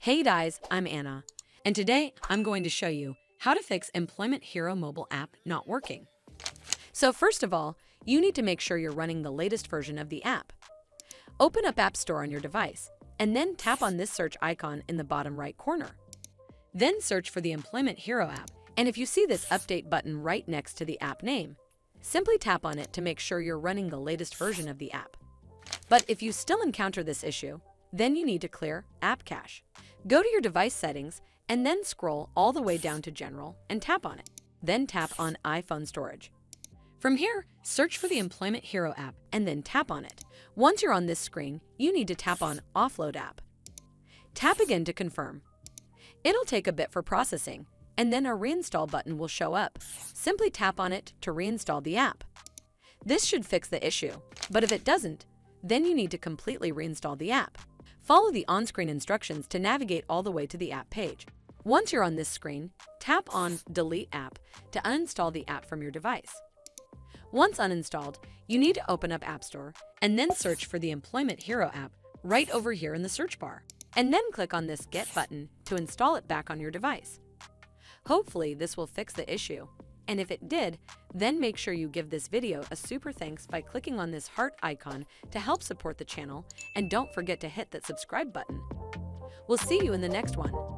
Hey guys, I'm Anna, and today I'm going to show you how to fix Employment Hero mobile app not working. So first of all, you need to make sure you're running the latest version of the app. Open up App Store on your device, and then tap on this search icon in the bottom right corner. Then search for the Employment Hero app, and if you see this update button right next to the app name, simply tap on it to make sure you're running the latest version of the app. But if you still encounter this issue, then you need to clear App Cache. Go to your device settings and then scroll all the way down to General and tap on it. Then tap on iPhone Storage. From here, search for the Employment Hero app and then tap on it. Once you're on this screen, you need to tap on Offload App. Tap again to confirm. It'll take a bit for processing, and then a Reinstall button will show up. Simply tap on it to reinstall the app. This should fix the issue, but if it doesn't, then you need to completely reinstall the app. Follow the on-screen instructions to navigate all the way to the app page. Once you're on this screen, tap on Delete App to uninstall the app from your device. Once uninstalled, you need to open up App Store and then search for the Employment Hero app right over here in the search bar, and then click on this Get button to install it back on your device. Hopefully, this will fix the issue. And if it did, then make sure you give this video a super thanks by clicking on this heart icon to help support the channel, and don't forget to hit that subscribe button. We'll see you in the next one.